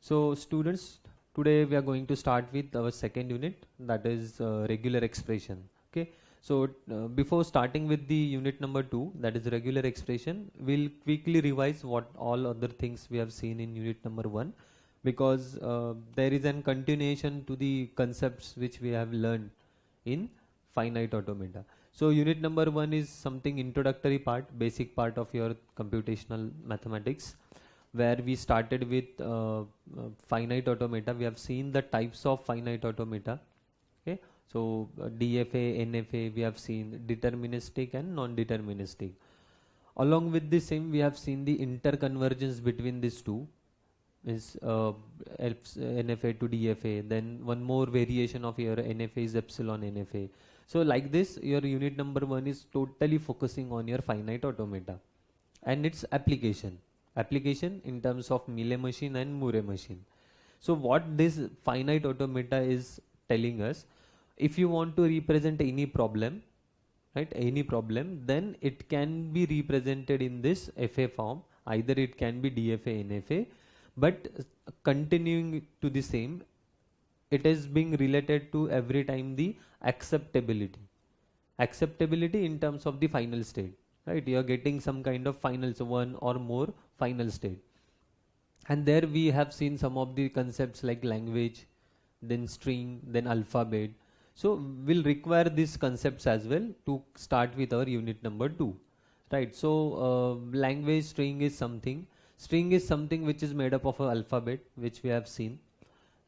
So students, today we are going to start with our second unit, that is regular expression. Okay. So before starting with the unit number 2, that is regular expression, we'll quickly revise what all other things we have seen in unit number 1, because there is an continuation to the concepts which we have learned in finite automata. So unit number 1 is something introductory part, basic part of your computational mathematics, where we started with finite automata. We have seen the types of finite automata. Okay, so DFA, NFA, we have seen deterministic and non-deterministic. Along with the same, we have seen the interconvergence between these two, is NFA to DFA. Then one more variation of your NFA is epsilon NFA. So like this, your unit number 1 is totally focusing on your finite automata and its application in terms of Mealy machine and Moore machine. So what this finite automata is telling us, if you want to represent any problem, right, any problem, then it can be represented in this FA form. Either it can be DFA, NFA, but continuing to the same, it is being related to every time the acceptability in terms of the final state, right? You are getting some kind of finals, one or more final state, and there we have seen some of the concepts like language, then string, then alphabet. So we'll require these concepts as well to start with our unit number 2, right? So language, string is something which is made up of an alphabet, which we have seen,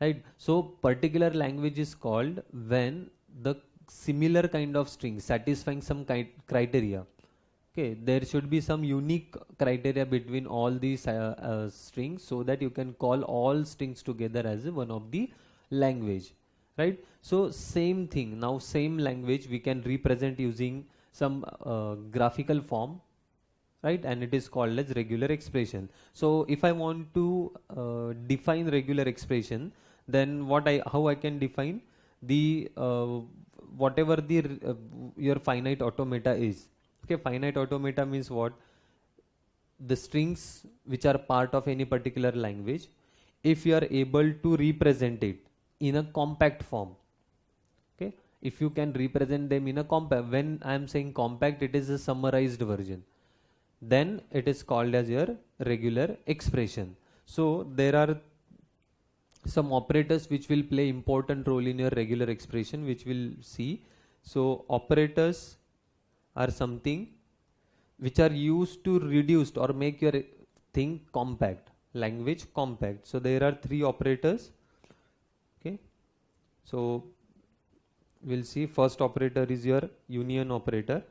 right? So particular language is called when the similar kind of string satisfying some criteria. Okay, there should be some unique criteria between all these strings, so that you can call all strings together as one of the language, right? So same thing, now same language we can represent using some graphical form, right? And it is called as regular expression. So if I want to define regular expression, then how I can define the whatever the your finite automata is. Okay, finite automata means what? The strings which are part of any particular language, if you are able to represent it in a compact form. Okay, if you can represent them in a compact, when I am saying compact, it is a summarized version, then it is called as your regular expression. So there are some operators which will play important role in your regular expression, which we'll see. So operators are something which are used to reduce or make your thing compact, language compact. So there are 3 operators. Okay, so we'll see, first operator is your union operator.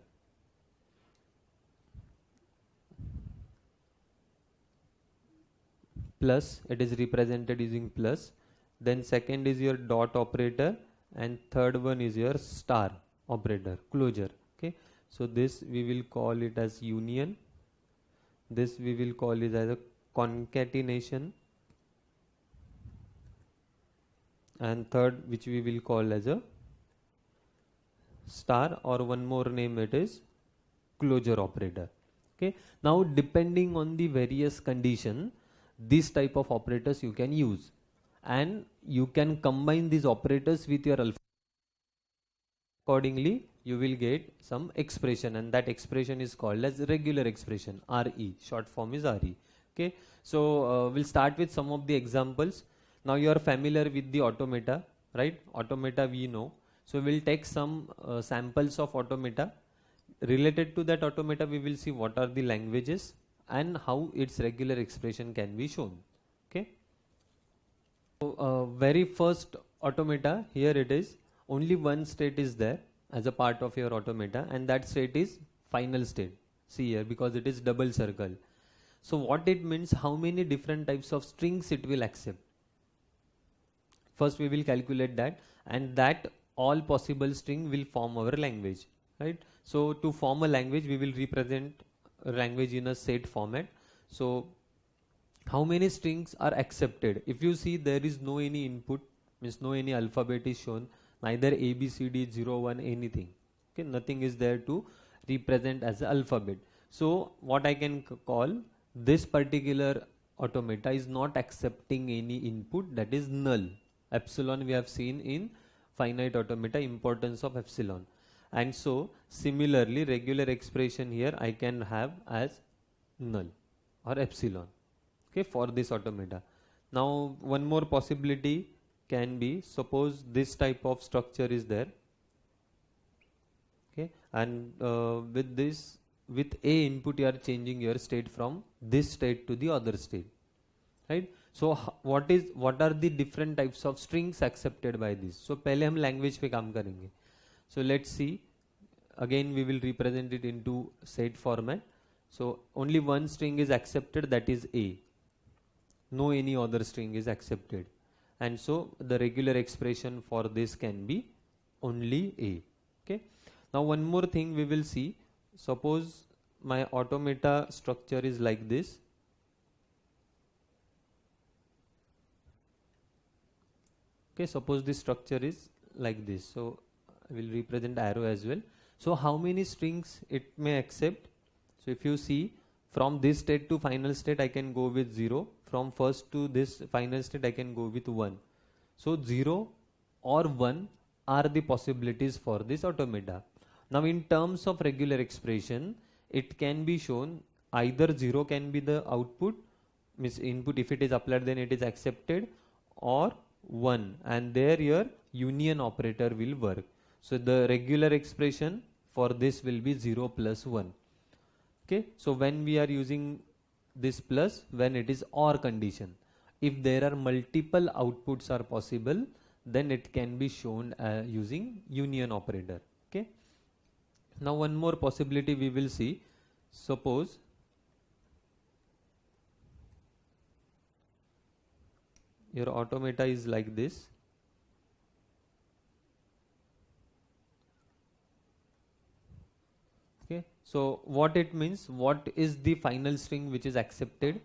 Plus, it is represented using plus. Then second is your dot operator, and third one is your star operator, closure. Okay, so this we will call it as union, this we will call it as a concatenation, and third, which we will call as a star, or one more name, it is closure operator. Okay, now depending on the various condition, this type of operators you can use, and you can combine these operators with your alpha. Accordingly, you will get some expression, and that expression is called as regular expression, RE. Short form is RE. Okay, so we'll start with some of the examples. Now you are familiar with the automata, right? Automata we know. So we'll take some samples of automata. Related to that automata, we will see what are the languages and how its regular expression can be shown. Okay. So very first automata, here it is, only one state is there as a part of your automata, and that state is final state. See here, because it is double circle. So what it means, how many different types of strings it will accept. First we will calculate that, and that all possible string will form our language, right? So to form a language, we will represent a language in a set format. So how many strings are accepted? If you see, there is no any input, means no any alphabet is shown, neither A, B, C, D, 0, 1, anything. Okay, nothing is there to represent as an alphabet. So what I can call this particular automata is not accepting any input, that is null. Epsilon we have seen in finite automata, importance of epsilon. And so similarly regular expression here I can have as null or epsilon, okay, for this automata. Now one more possibility can be, suppose this type of structure is there, okay, and with this, with a input you are changing your state from this state to the other state, right? So what are the different types of strings accepted by this? So पहले हम language पे काम करेंगे. So let's see, again we will represent it into set format. So only one string is accepted, that is a, no any other string is accepted, and so the regular expression for this can be only a. Okay, now one more thing we will see. Suppose my automata structure is like this. Okay, suppose this structure is like this, so I will represent arrow as well. So how many strings it may accept? So if you see, from this state to final state I can go with 0, from first to this final state I can go with 1. So 0 or 1 are the possibilities for this automata. Now in terms of regular expression, it can be shown either 0 can be the output, means input, if it is applied then it is accepted, or 1, and there your union operator will work. So the regular expression for this will be 0 plus 1. Okay, so when we are using this plus, when it is OR condition, if there are multiple outputs are possible, then it can be shown using union operator. Okay, now one more possibility we will see. Suppose your automata is like this. Okay, so what it means, what is the final string which is accepted?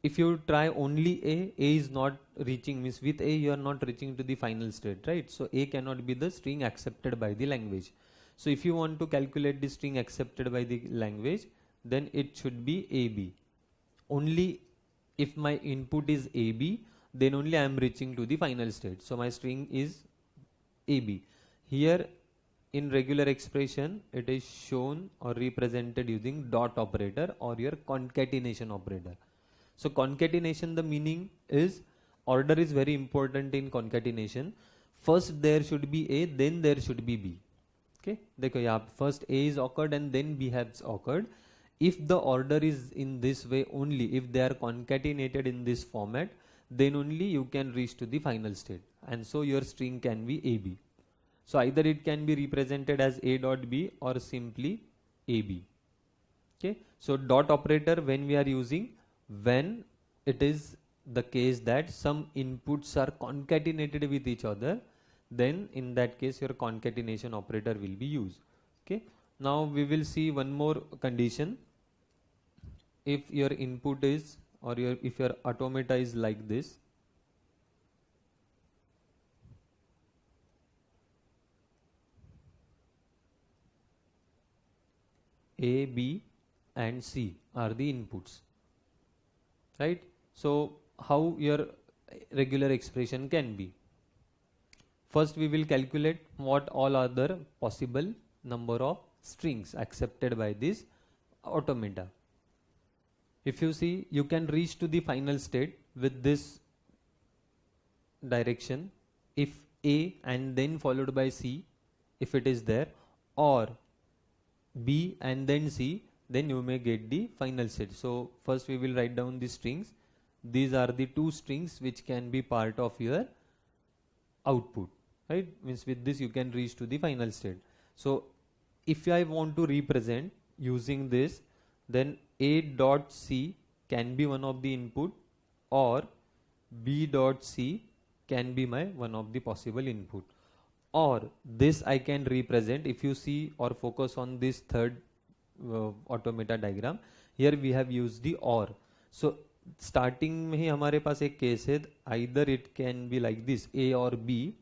If you try only a is not reaching, means with a you are not reaching to the final state, right? So a cannot be the string accepted by the language. So if you want to calculate the string accepted by the language, then it should be AB. Only if my input is AB, then only I am reaching to the final state. So my string is AB. Here in regular expression, it is shown or represented using dot operator or your concatenation operator. So concatenation, the meaning is, order is very important in concatenation. First there should be A, then there should be B. Okay, देखो यहाँ first A is occurred and then B has occurred. If the order is in this way only, if they are concatenated in this format, then only you can reach to the final state, and so your string can be AB. So either it can be represented as A dot B or simply AB. Okay, so dot operator when we are using, when it is the case that some inputs are concatenated with each other, then in that case your concatenation operator will be used. Okay, now we will see one more condition. If your input is, or if your automata is like this, A, B and C are the inputs, right? So how your regular expression can be? First we will calculate what all other possible number of strings accepted by this automata. If you see, you can reach to the final state with this direction, if A and then followed by C, if it is there, or B and then C, then you may get the final state. So first we will write down the strings. These are the two strings which can be part of your output, right? Means with this you can reach to the final state. So if I want to represent using this, then A dot C can be one of the input, or B dot C can be my one of the possible input, or this I can represent. If you see or focus on this third automata diagram, here we have used the OR. So starting में ही हमारे पास एक case है, either it can be like this, A or B,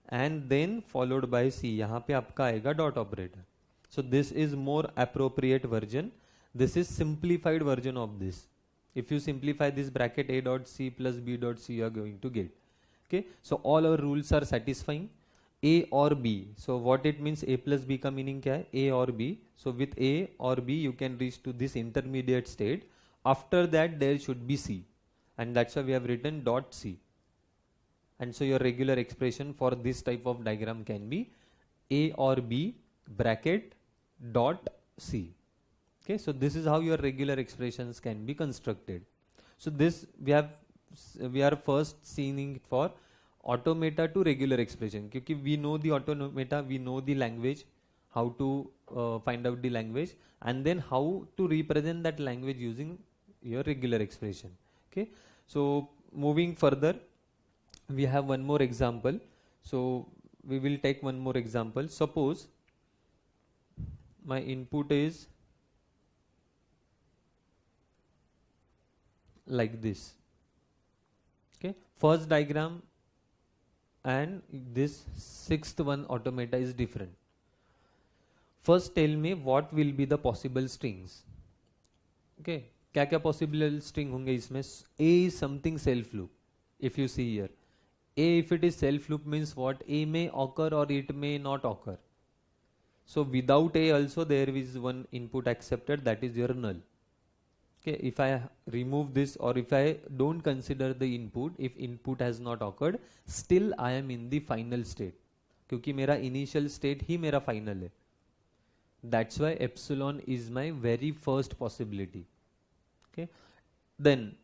and then followed by C. यहाँ पे आपका आएगा dot operator. So this is more appropriate version. This is simplified version of this. If you simplify this bracket, a dot c plus b dot c, you are going to get. Okay, so all our rules are satisfying. A or B, so what it means, a plus b का meaning क्या है, A or B. So with A or B you can reach to this intermediate state. After that there should be C, and that's why we have written dot C. And so your regular expression for this type of diagram can be A or B bracket dot C. Okay, so this is how your regular expressions can be constructed. So this we are first seeing it for automata to regular expression, क्योंकि we know the automata, we know the language, how to find out the language, and then how to represent that language using your regular expression. Okay, so moving further, we have one more example. So we will take one more example. Suppose my input is like this. Okay, first diagram and this sixth one automata is different. First tell me what will be the possible strings. Okay, क्या क्या possible string होंगे इसमें. A is something self loop. If you see here, A, if it is self loop, means what, A may occur or it may not occur. So without A also there is one input accepted, that is your null. Okay, if I remove this or if I don't consider the input, if input has not occurred, still I am in the final state, क्योंकि मेरा initial state ही मेरा final है. That's why epsilon is my very first possibility. Okay, then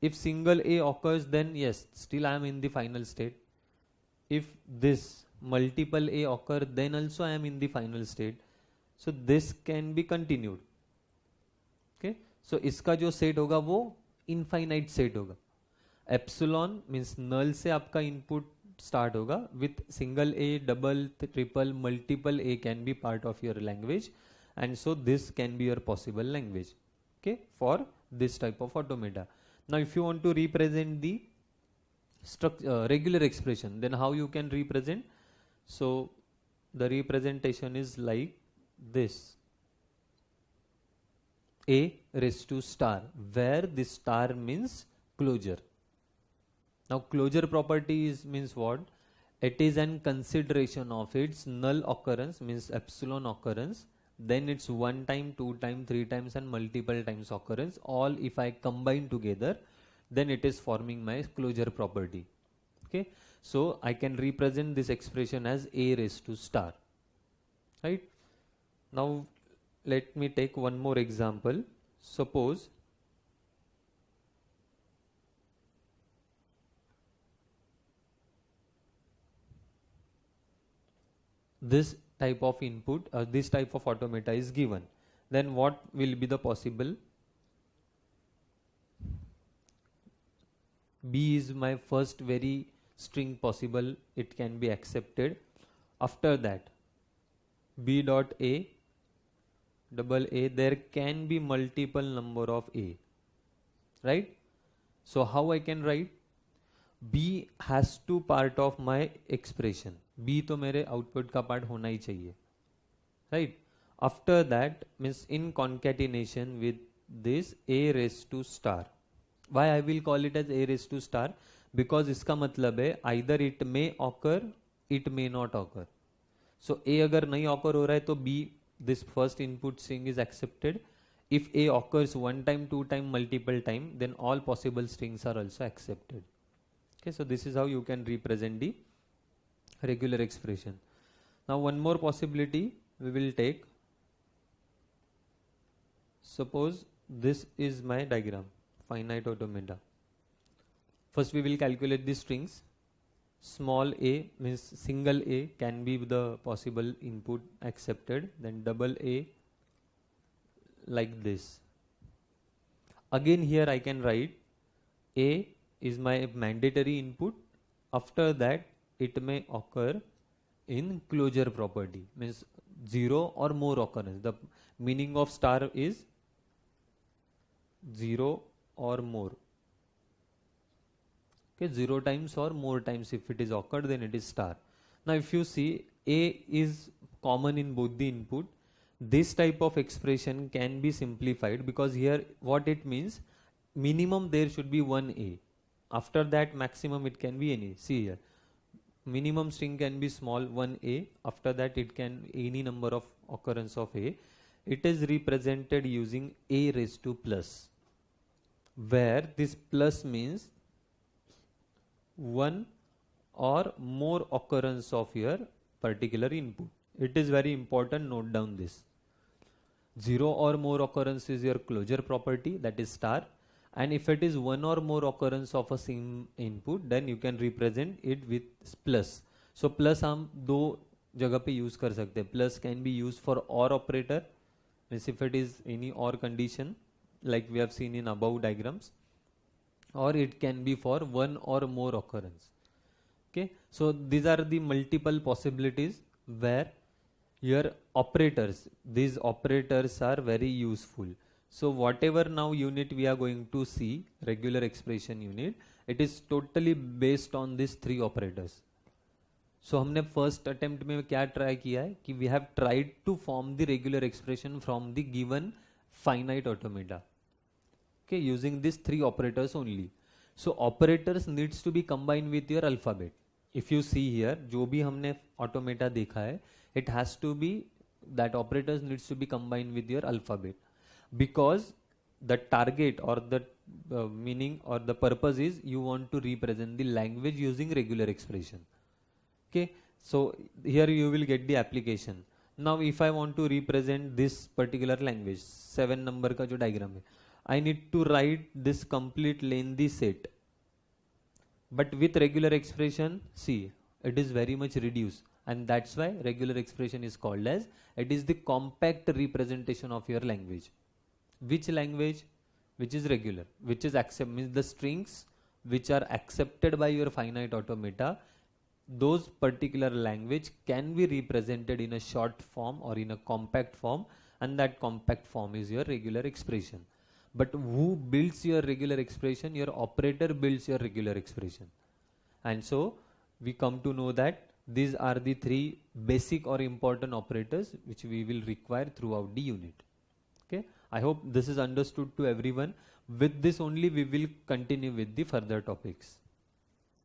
if single A occurs, then yes, still I am in the final state. If this multiple A occur, then also I am in the final state. So this can be continued. Okay, so इसका जो set होगा वो infinite set होगा. Epsilon means नल से आपका input start होगा with single A, double, triple, multiple A can be part of your language, and so this can be your possible language. Okay, for this type of automata. Now if you want to represent the regular expression, then how you can represent? So the representation is like this: A raised to star, where this star means closure. Now closure property means what? It is an consideration of its null occurrence, means epsilon occurrence, then it's one time, two time, three times and multiple times occurrence. All if I combine together, then it is forming my closure property. Okay, so I can represent this expression as A raised to star. Right, now let me take one more example. Suppose this type of input, this type of automata is given, then what will be the possible? B is my first very string possible, it can be accepted. After that, B dot A, double A, there can be multiple number of A, right? So how I can write? B has to part of my expression. B तो मेरे output का part होना ही चाहिए, right? After that means in concatenation with this A raised to star. Why I will call it as A raised to star? Because इसका मतलब है either it may occur, it may not occur. So A अगर नहीं occur हो रहा है तो B, this first input string is accepted. If A occurs one time, two time, multiple time, then all possible strings are also accepted. Okay, so this is how you can represent the regular expression. Now one more possibility we will take. Suppose this is my diagram, finite automata. First we will calculate the strings. Small a means single A can be the possible input accepted, then double A like this. Again here I can write A is my mandatory input. After that it may occur in closure property, means 0 or more occurrence. The meaning of star is 0 or more. Okay, 0 times or more times if it is occurred, then it is star. Now if you see, A is common in both the input. This type of expression can be simplified because here what it means, minimum there should be one A. After that maximum it can be any. See here, minimum string can be small 1A. After that it can any number of occurrence of A. It is represented using A raised to plus, where this plus means one or more occurrence of your particular input. It is very important, note down this. 0 or more occurrence is your closure property, that is star, and if it is one or more occurrence of a same input, then you can represent it with plus. So plus हम दो जगह पे use कर सकते हैं. Plus can be used for OR operator, means if it is any OR condition like we have seen in above diagrams, or it can be for one or more occurrence. Okay, so these are the multiple possibilities where your operators, these operators are very useful. So whatever now unit we are going to see, regular expression unit, it is totally based on these three operators. So हमने first attempt में क्या try किया है कि we have tried to form the regular expression from the given finite automata. Okay, using these three operators only. So operators needs to be combined with your alphabet. If you see here, जो भी हमने automata देखा है, it has to be, that operators needs to be combined with your alphabet, because the target or the meaning or the purpose is you want to represent the language using regular expression. Okay, so here you will get the application. Now if I want to represent this particular language, 7 number का जो diagram है, I need to write this complete lengthy set. But with regular expression, see, it is very much reduced, and that's why regular expression is called as, it is the compact representation of your language. Which language? Which is regular, which is accept, means the strings which are accepted by your finite automata, those particular language can be represented in a short form or in a compact form, and that compact form is your regular expression. But who builds your regular expression? Your operator builds your regular expression. And so we come to know that these are the three basic or important operators which we will require throughout the unit. Okay, I hope this is understood to everyone. With this only we will continue with the further topics.